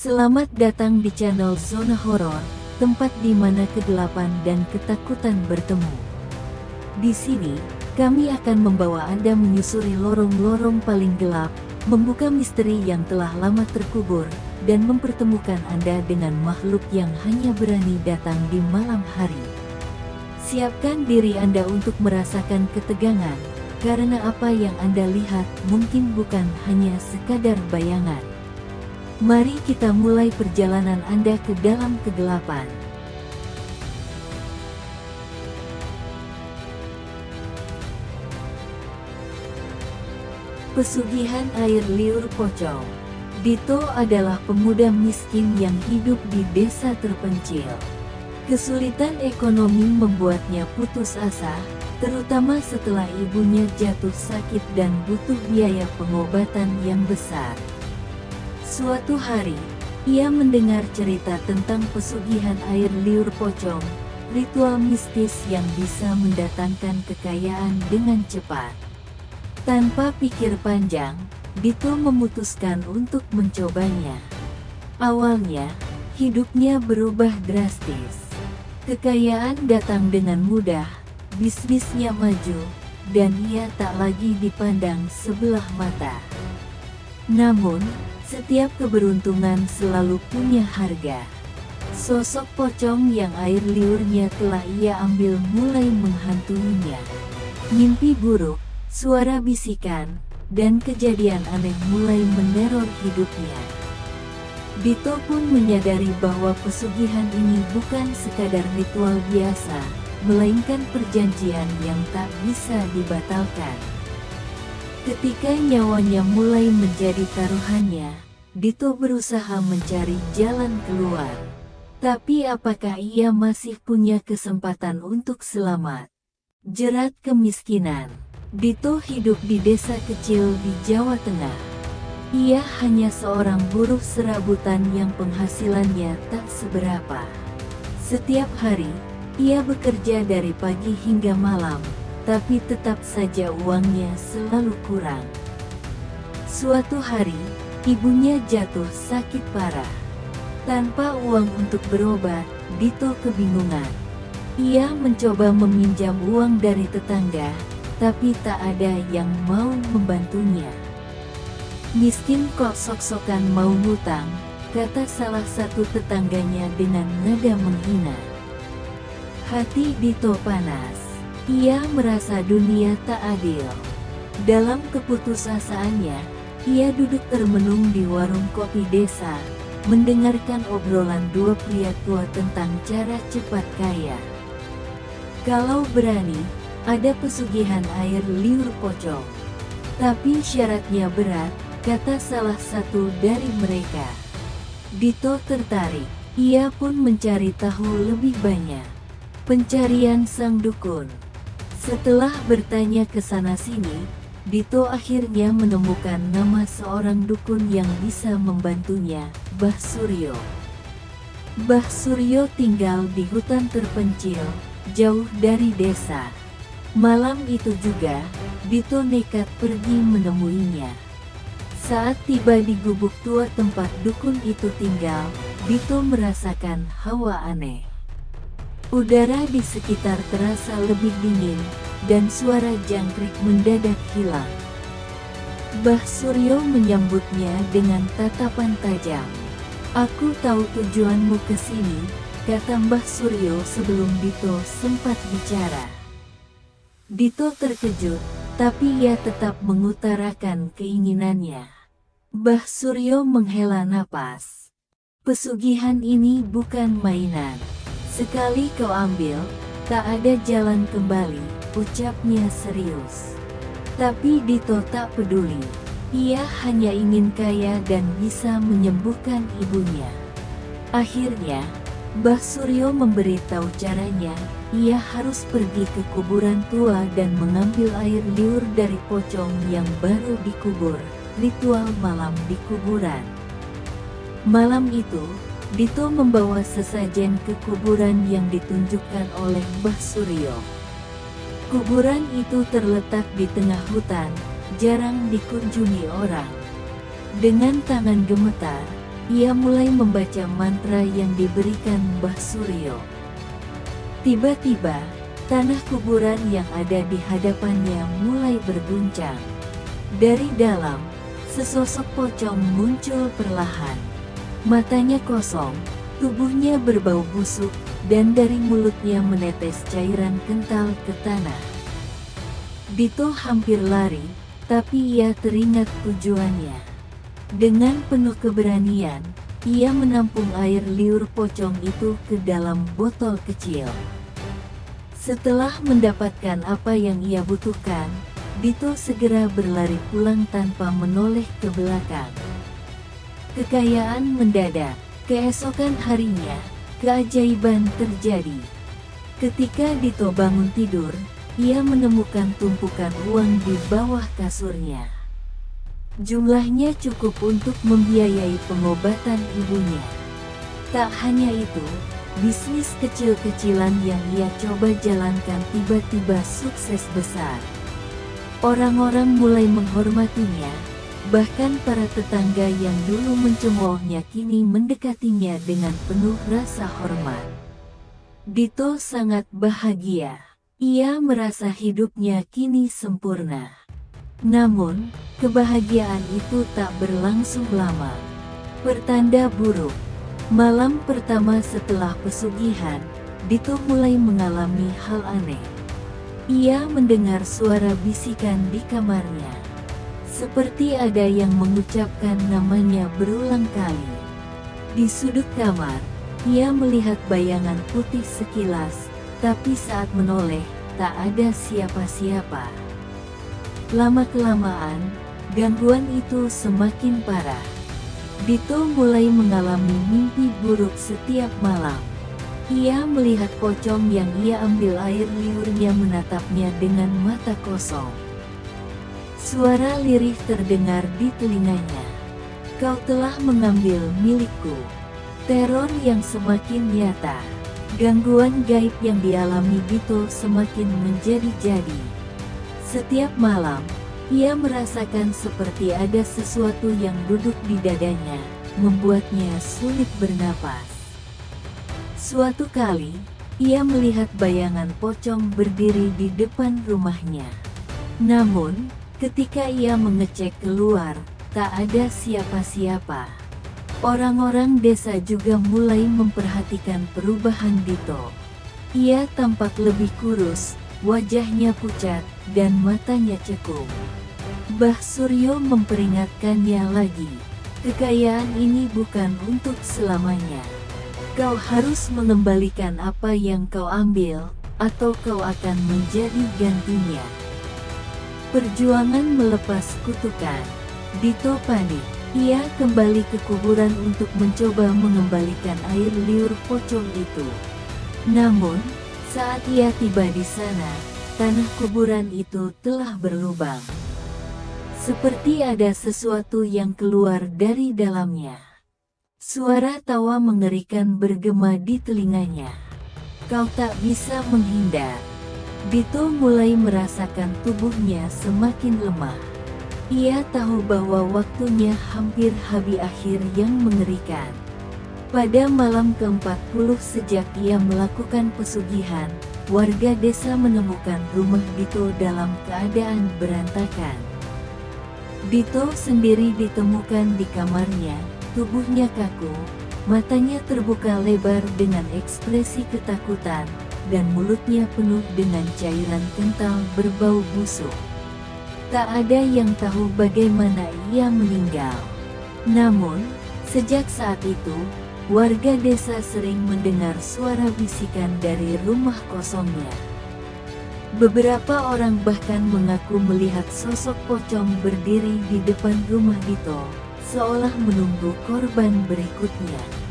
Selamat datang di channel Zona Horor, tempat di mana kegelapan dan ketakutan bertemu. Di sini, kami akan membawa Anda menyusuri lorong-lorong paling gelap, membuka misteri yang telah lama terkubur, dan mempertemukan Anda dengan makhluk yang hanya berani datang di malam hari. Siapkan diri Anda untuk merasakan ketegangan, karena apa yang Anda lihat mungkin bukan hanya sekadar bayangan. Mari kita mulai perjalanan Anda ke dalam kegelapan. Pesugihan air liur pocong. Dito adalah pemuda miskin yang hidup di desa terpencil. Kesulitan ekonomi membuatnya putus asa, terutama setelah ibunya jatuh sakit dan butuh biaya pengobatan yang besar. Suatu hari, ia mendengar cerita tentang pesugihan air liur pocong, ritual mistis yang bisa mendatangkan kekayaan dengan cepat. Tanpa pikir panjang, Dito memutuskan untuk mencobanya. Awalnya, hidupnya berubah drastis. Kekayaan datang dengan mudah, bisnisnya maju, dan ia tak lagi dipandang sebelah mata. Namun, setiap keberuntungan selalu punya harga. Sosok pocong yang air liurnya telah ia ambil mulai menghantuinya. Mimpi buruk, suara bisikan, dan kejadian aneh mulai meneror hidupnya. Dito pun menyadari bahwa pesugihan ini bukan sekadar ritual biasa, melainkan perjanjian yang tak bisa dibatalkan. Ketika nyawanya mulai menjadi taruhannya, Dito berusaha mencari jalan keluar. Tapi apakah ia masih punya kesempatan untuk selamat? Jerat kemiskinan. Dito hidup di desa kecil di Jawa Tengah. Ia hanya seorang buruh serabutan yang penghasilannya tak seberapa. Setiap hari, ia bekerja dari pagi hingga malam, tapi tetap saja uangnya selalu kurang. Suatu hari, ibunya jatuh sakit parah. Tanpa uang untuk berobat, Dito kebingungan. Ia mencoba meminjam uang dari tetangga, tapi tak ada yang mau membantunya. Miskin kok sok-sokan mau ngutang, kata salah satu tetangganya dengan nada menghina. Hati Dito panas. Ia merasa dunia tak adil. Dalam keputusasaannya, ia duduk termenung di warung kopi desa, mendengarkan obrolan dua pria tua tentang cara cepat kaya. Kalau berani, ada pesugihan air liur pocong. Tapi syaratnya berat, kata salah satu dari mereka. Dito tertarik. Ia pun mencari tahu lebih banyak. Pencarian sang dukun. Setelah bertanya ke sana-sini, Dito akhirnya menemukan nama seorang dukun yang bisa membantunya, Mbah Suryo. Mbah Suryo tinggal di hutan terpencil, jauh dari desa. Malam itu juga, Dito nekat pergi menemuinya. Saat tiba di gubuk tua tempat dukun itu tinggal, Dito merasakan hawa aneh. Udara di sekitar terasa lebih dingin, dan suara jangkrik mendadak hilang. Mbah Suryo menyambutnya dengan tatapan tajam. "Aku tahu tujuanmu ke sini," kata Mbah Suryo sebelum Dito sempat bicara. Dito terkejut, tapi ia tetap mengutarakan keinginannya. Mbah Suryo menghela napas. "Pesugihan ini bukan mainan. Sekali kau ambil, tak ada jalan kembali," ucapnya serius. Tapi Dito tak peduli. Ia hanya ingin kaya dan bisa menyembuhkan ibunya. Akhirnya, Mbah Suryo memberitahu caranya. Ia harus pergi ke kuburan tua dan mengambil air liur dari pocong yang baru dikubur. Ritual malam di kuburan. Malam itu, Dito membawa sesajen ke kuburan yang ditunjukkan oleh Mbah Suryo. Kuburan itu terletak di tengah hutan, jarang dikunjungi orang. Dengan tangan gemetar, ia mulai membaca mantra yang diberikan Mbah Suryo. Tiba-tiba, tanah kuburan yang ada di hadapannya mulai berguncang. Dari dalam, sesosok pocong muncul perlahan. Matanya kosong, tubuhnya berbau busuk, dan dari mulutnya menetes cairan kental ke tanah. Dito hampir lari, tapi ia teringat tujuannya. Dengan penuh keberanian, ia menampung air liur pocong itu ke dalam botol kecil. Setelah mendapatkan apa yang ia butuhkan, Dito segera berlari pulang tanpa menoleh ke belakang. Kekayaan mendadak. Keesokan harinya, keajaiban terjadi. Ketika Dito bangun tidur, ia menemukan tumpukan uang di bawah kasurnya. Jumlahnya cukup untuk membiayai pengobatan ibunya. Tak hanya itu, bisnis kecil-kecilan yang ia coba jalankan tiba-tiba sukses besar. Orang-orang mulai menghormatinya, bahkan para tetangga yang dulu mencemoohnya kini mendekatinya dengan penuh rasa hormat. Dito sangat bahagia. Ia merasa hidupnya kini sempurna. Namun, kebahagiaan itu tak berlangsung lama. Pertanda buruk. Malam pertama setelah pesugihan, Dito mulai mengalami hal aneh. Ia mendengar suara bisikan di kamarnya. Seperti ada yang mengucapkan namanya berulang kali. Di sudut kamar, ia melihat bayangan putih sekilas, tapi saat menoleh, tak ada siapa-siapa. Lama-kelamaan, gangguan itu semakin parah. Dito mulai mengalami mimpi buruk setiap malam. Ia melihat pocong yang ia ambil air liurnya menatapnya dengan mata kosong. Suara lirih terdengar di telinganya. "Kau telah mengambil milikku." Teror yang semakin nyata. Gangguan gaib yang dialami Dito semakin menjadi-jadi. Setiap malam, ia merasakan seperti ada sesuatu yang duduk di dadanya, membuatnya sulit bernapas. Suatu kali, ia melihat bayangan pocong berdiri di depan rumahnya. Namun, ketika ia mengecek keluar, tak ada siapa-siapa. Orang-orang desa juga mulai memperhatikan perubahan Dito. Ia tampak lebih kurus, wajahnya pucat, dan matanya cekung. Mbah Suryo memperingatkannya lagi. Kekayaan ini bukan untuk selamanya. Kau harus mengembalikan apa yang kau ambil, atau kau akan menjadi gantinya. Perjuangan melepas kutukan. Dito panik. Ia kembali ke kuburan untuk mencoba mengembalikan air liur pocong itu. Namun, saat ia tiba di sana, tanah kuburan itu telah berlubang. Seperti ada sesuatu yang keluar dari dalamnya. Suara tawa mengerikan bergema di telinganya. Kau tak bisa menghindar. Dito mulai merasakan tubuhnya semakin lemah. Ia tahu bahwa waktunya hampir habis akhir yang mengerikan. Pada malam ke-40 sejak ia melakukan pesugihan, warga desa menemukan rumah Dito dalam keadaan berantakan. Dito sendiri ditemukan di kamarnya, tubuhnya kaku, matanya terbuka lebar dengan ekspresi ketakutan, dan mulutnya penuh dengan cairan kental berbau busuk. Tak ada yang tahu bagaimana ia meninggal. Namun, sejak saat itu, warga desa sering mendengar suara bisikan dari rumah kosongnya. Beberapa orang bahkan mengaku melihat sosok pocong berdiri di depan rumah Dito, seolah menunggu korban berikutnya.